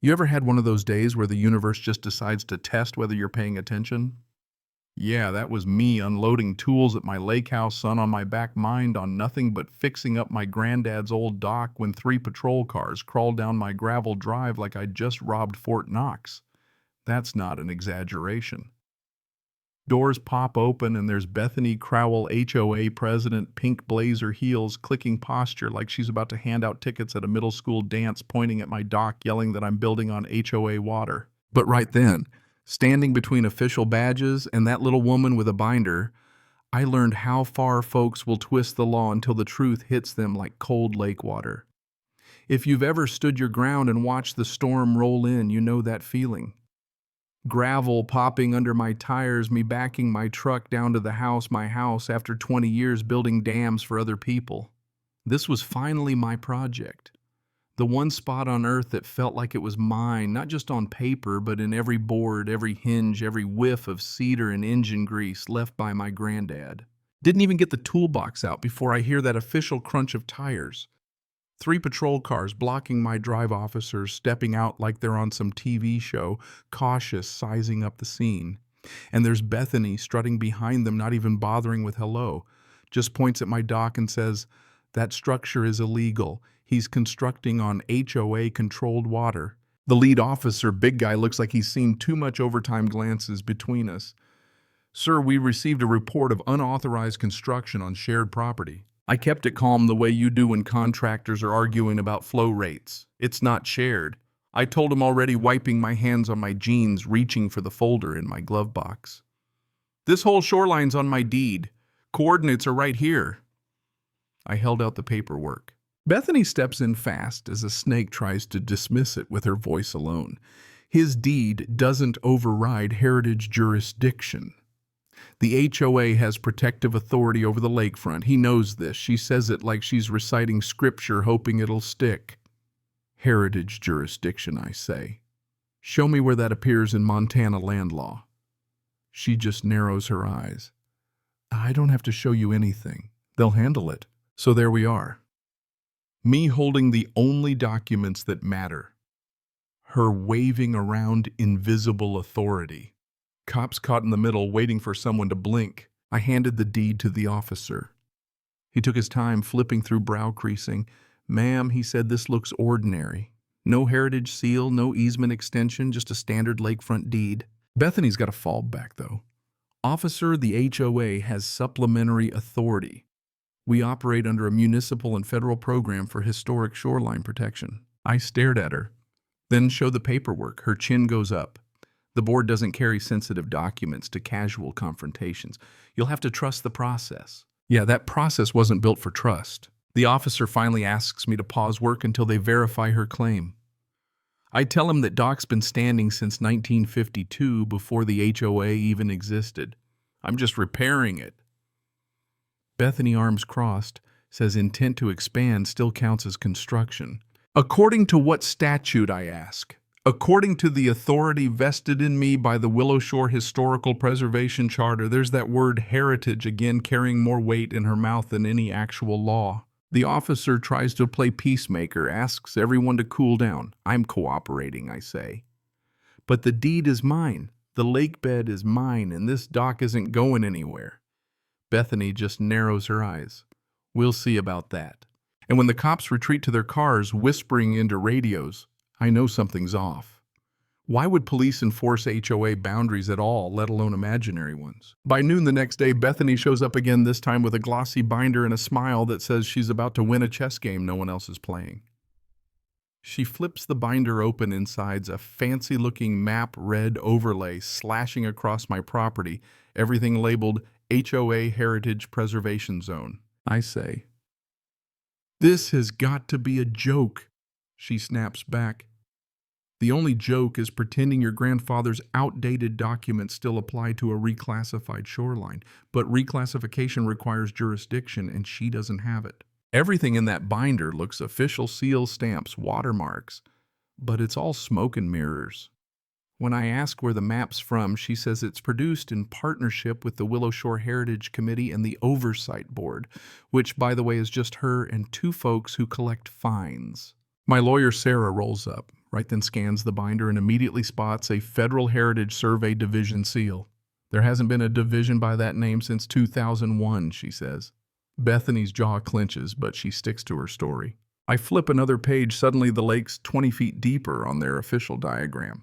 You ever had one of those days where the universe just decides to test whether you're paying attention? Yeah, that was me unloading tools at my lake house, sun on my back, mind on nothing but fixing up my granddad's old dock when 3 patrol cars crawled down my gravel drive like I'd just robbed Fort Knox. That's not an exaggeration. Doors pop open and there's Bethany Crowell, HOA president, pink blazer heels, clicking posture like she's about to hand out tickets at a middle school dance, pointing at my dock, yelling that I'm building on HOA water. But right then, standing between official badges and that little woman with a binder, I learned how far folks will twist the law until the truth hits them like cold lake water. If you've ever stood your ground and watched the storm roll in, you know that feeling. Gravel popping under my tires, me backing my truck down to my house after 20 years building dams for other people. This was finally my project. The one spot on earth that felt like it was mine, not just on paper, but in every board, every hinge, every whiff of cedar and engine grease left by my granddad. Didn't even get the toolbox out before I hear that official crunch of tires. 3 patrol cars blocking my drive, officers stepping out like they're on some TV show, cautious, sizing up the scene. And there's Bethany strutting behind them, not even bothering with hello. Just points at my dock and says, "That structure is illegal. He's constructing on HOA-controlled water." The lead officer, big guy, looks like he's seen too much overtime, glances between us. "Sir, we received a report of unauthorized construction on shared property." I kept it calm the way you do when contractors are arguing about flow rates. It's not shared. I told him already, wiping my hands on my jeans, reaching for the folder in my glove box. "This whole shoreline's on my deed. Coordinates are right here." I held out the paperwork. Bethany steps in fast as a snake tries to dismiss it with her voice alone. His deed doesn't override heritage jurisdiction. The HOA has protective authority over the lakefront. He knows this. She says it like she's reciting scripture, hoping it'll stick. Heritage jurisdiction, I say. Show me where that appears in Montana land law. She just narrows her eyes. I don't have to show you anything. They'll handle it. So there we are. Me holding the only documents that matter. Her waving around invisible authority. Cops caught in the middle, waiting for someone to blink. I handed the deed to the officer. He took his time, flipping through, brow creasing. "Ma'am," he said, "this looks ordinary. No heritage seal, no easement extension, just a standard lakefront deed." Bethany's got a fallback, though. "Officer, the HOA has supplementary authority. We operate under a municipal and federal program for historic shoreline protection." I stared at her, then showed the paperwork. Her chin goes up. "The board doesn't carry sensitive documents to casual confrontations. You'll have to trust the process." Yeah, that process wasn't built for trust. The officer finally asks me to pause work until they verify her claim. I tell him that dock's been standing since 1952, before the HOA even existed. I'm just repairing it. Bethany, arms crossed, says intent to expand still counts as construction. "According to what statute?" I ask. "According to the authority vested in me by the Willow Shore Historical Preservation Charter." There's that word heritage again, carrying more weight in her mouth than any actual law. The officer tries to play peacemaker, asks everyone to cool down. I'm cooperating, I say. "But the deed is mine. The lake bed is mine, and this dock isn't going anywhere." Bethany just narrows her eyes. "We'll see about that." And when the cops retreat to their cars, whispering into radios, I know something's off. Why would police enforce HOA boundaries at all, let alone imaginary ones? By noon the next day, Bethany shows up again, this time with a glossy binder and a smile that says she's about to win a chess game no one else is playing. She flips the binder open. Inside's a fancy-looking map red overlay slashing across my property, everything labeled HOA Heritage Preservation Zone. I say, "This has got to be a joke." She snaps back. "The only joke is pretending your grandfather's outdated documents still apply to a reclassified shoreline. But reclassification requires jurisdiction, and she doesn't have it. Everything in that binder looks official: seal, stamps, watermarks. But it's all smoke and mirrors." When I ask where the map's from, she says it's produced in partnership with the Willow Shore Heritage Committee and the Oversight Board, which, by the way, is just her and 2 folks who collect fines. My lawyer, Sarah, rolls up, Right then scans the binder and immediately spots a Federal Heritage Survey Division seal. There hasn't been a division by that name since 2001, she says. Bethany's jaw clenches, but she sticks to her story. I flip another page. Suddenly the lake's 20 feet deeper on their official diagram.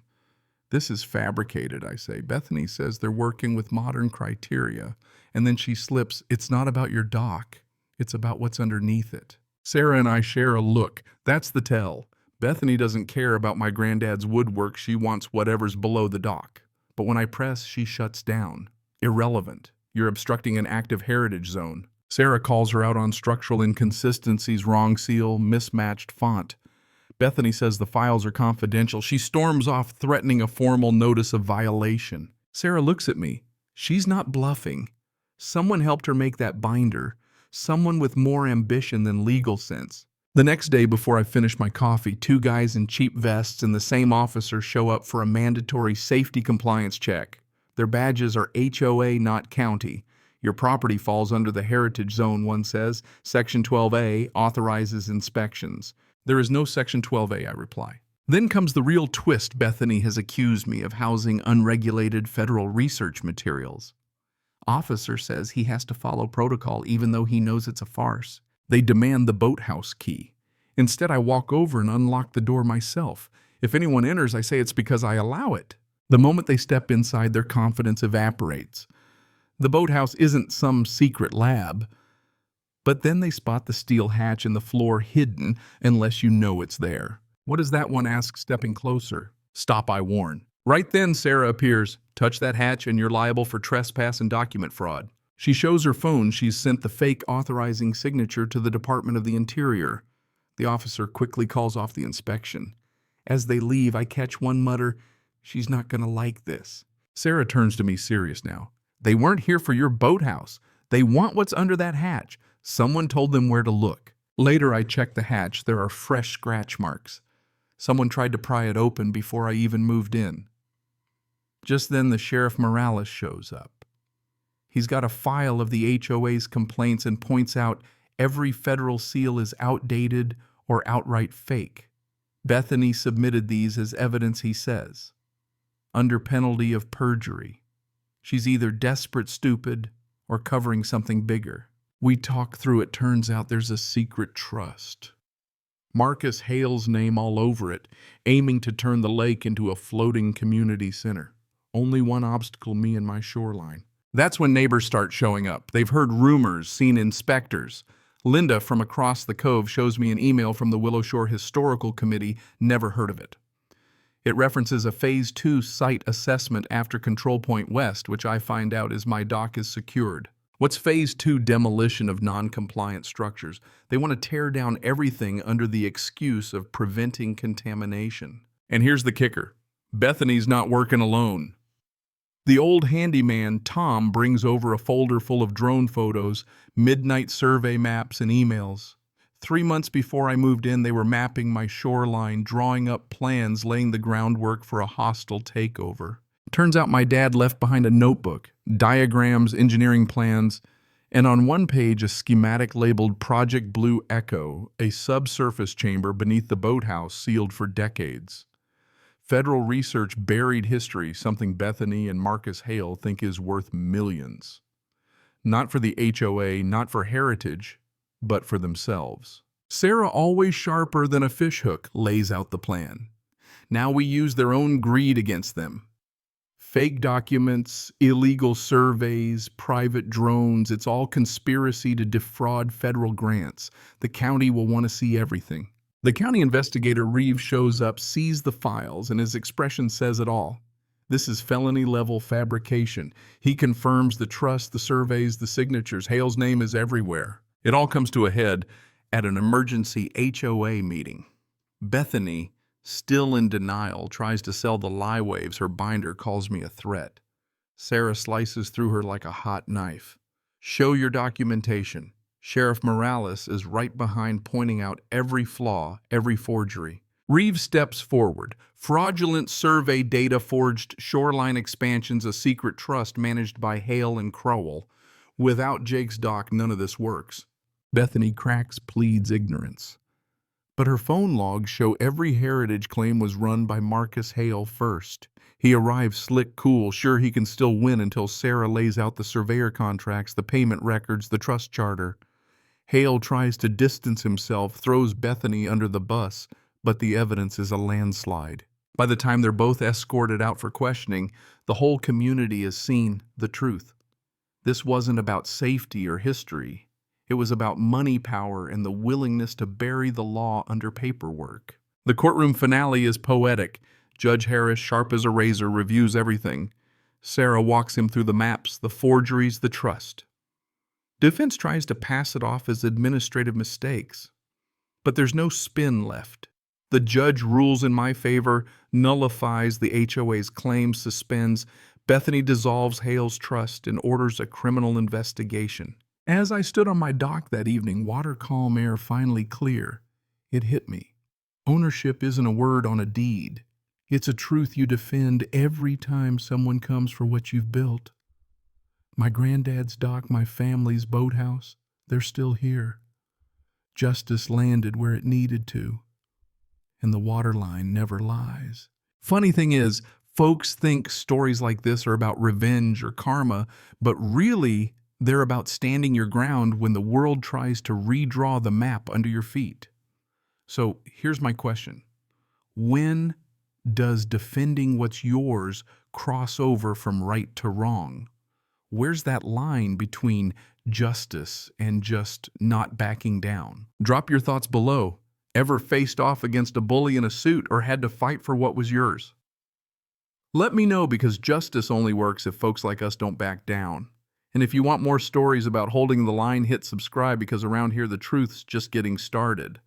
This is fabricated, I say. Bethany says they're working with modern criteria. And then she slips, it's not about your dock. It's about what's underneath it. Sarah and I share a look. That's the tell. Bethany doesn't care about my granddad's woodwork. She wants whatever's below the dock. But when I press, she shuts down. Irrelevant. You're obstructing an active heritage zone. Sarah calls her out on structural inconsistencies, wrong seal, mismatched font. Bethany says the files are confidential. She storms off, threatening a formal notice of violation. Sarah looks at me. She's not bluffing. Someone helped her make that binder. Someone with more ambition than legal sense. The next day, before I finish my coffee, two guys in cheap vests and the same officer show up for a mandatory safety compliance check. Their badges are HOA, not county. Your property falls under the heritage zone, one says. Section 12A authorizes inspections. There is no Section 12A, I reply. Then comes the real twist. Bethany has accused me of housing unregulated federal research materials. Officer says he has to follow protocol even though he knows it's a farce. They demand the boathouse key. Instead, I walk over and unlock the door myself. If anyone enters, I say it's because I allow it. The moment they step inside, their confidence evaporates. The boathouse isn't some secret lab. But then they spot the steel hatch in the floor hidden unless you know it's there. What does that one ask, stepping closer? Stop, I warn. Right then, Sarah appears. Touch that hatch and you're liable for trespass and document fraud. She shows her phone. She's sent the fake authorizing signature to the Department of the Interior. The officer quickly calls off the inspection. As they leave, I catch one mutter, "She's not gonna like this." Sarah turns to me serious now. They weren't here for your boathouse. They want what's under that hatch. Someone told them where to look. Later, I check the hatch. There are fresh scratch marks. Someone tried to pry it open before I even moved in. Just then, the Sheriff Morales shows up. He's got a file of the HOA's complaints and points out every federal seal is outdated or outright fake. Bethany submitted these as evidence, he says, under penalty of perjury. She's either desperate stupid or covering something bigger. We talk through it. Turns out there's a secret trust. Marcus Hale's name all over it, aiming to turn the lake into a floating community center. Only one obstacle, me and my shoreline. That's when neighbors start showing up. They've heard rumors, seen inspectors. Linda from across the cove shows me an email from the Willow Shore Historical Committee. Never heard of it. It references a Phase 2 site assessment after Control Point West, which I find out is my dock is secured. What's Phase 2 demolition of non-compliant structures? They want to tear down everything under the excuse of preventing contamination. And here's the kicker. Bethany's not working alone. The old handyman, Tom, brings over a folder full of drone photos, midnight survey maps, and emails. 3 months before I moved in, they were mapping my shoreline, drawing up plans, laying the groundwork for a hostile takeover. Turns out my dad left behind a notebook, diagrams, engineering plans, and on one page a schematic labeled Project Blue Echo, a subsurface chamber beneath the boathouse sealed for decades. Federal research buried history, something Bethany and Marcus Hale think is worth millions. Not for the HOA, not for heritage, but for themselves. Sarah, always sharper than a fishhook, lays out the plan. Now we use their own greed against them. Fake documents, illegal surveys, private drones, it's all conspiracy to defraud federal grants. The county will want to see everything. The county investigator, Reeves, shows up, sees the files, and his expression says it all. This is felony-level fabrication. He confirms the trust, the surveys, the signatures. Hale's name is everywhere. It all comes to a head at an emergency HOA meeting. Bethany, still in denial, tries to sell the lie waves. Her binder calls me a threat. Sarah slices through her like a hot knife. Show your documentation. Sheriff Morales is right behind, pointing out every flaw, every forgery. Reeves steps forward. Fraudulent survey data, forged shoreline expansions, a secret trust managed by Hale and Crowell. Without Jake's dock, none of this works. Bethany cracks, pleads ignorance. But her phone logs show every heritage claim was run by Marcus Hale first. He arrives slick cool, sure he can still win until Sarah lays out the surveyor contracts, the payment records, the trust charter. Hale tries to distance himself, throws Bethany under the bus, but the evidence is a landslide. By the time they're both escorted out for questioning, the whole community has seen the truth. This wasn't about safety or history. It was about money power and the willingness to bury the law under paperwork. The courtroom finale is poetic. Judge Harris, sharp as a razor, reviews everything. Sarah walks him through the maps, the forgeries, the trust. Defense tries to pass it off as administrative mistakes. But there's no spin left. The judge rules in my favor, nullifies the HOA's claims, suspends. Bethany dissolves Hale's trust and orders a criminal investigation. As I stood on my dock that evening, water calm, air finally clear, it hit me. Ownership isn't a word on a deed. It's a truth you defend every time someone comes for what you've built. My granddad's dock, my family's boathouse, they're still here. Justice landed where it needed to, and the water line never lies. Funny thing is, folks think stories like this are about revenge or karma, but really, they're about standing your ground when the world tries to redraw the map under your feet. So here's my question. When does defending what's yours cross over from right to wrong? Where's that line between justice and just not backing down? Drop your thoughts below. Ever faced off against a bully in a suit or had to fight for what was yours? Let me know, because justice only works if folks like us don't back down. And if you want more stories about holding the line, hit subscribe, because around here the truth's just getting started.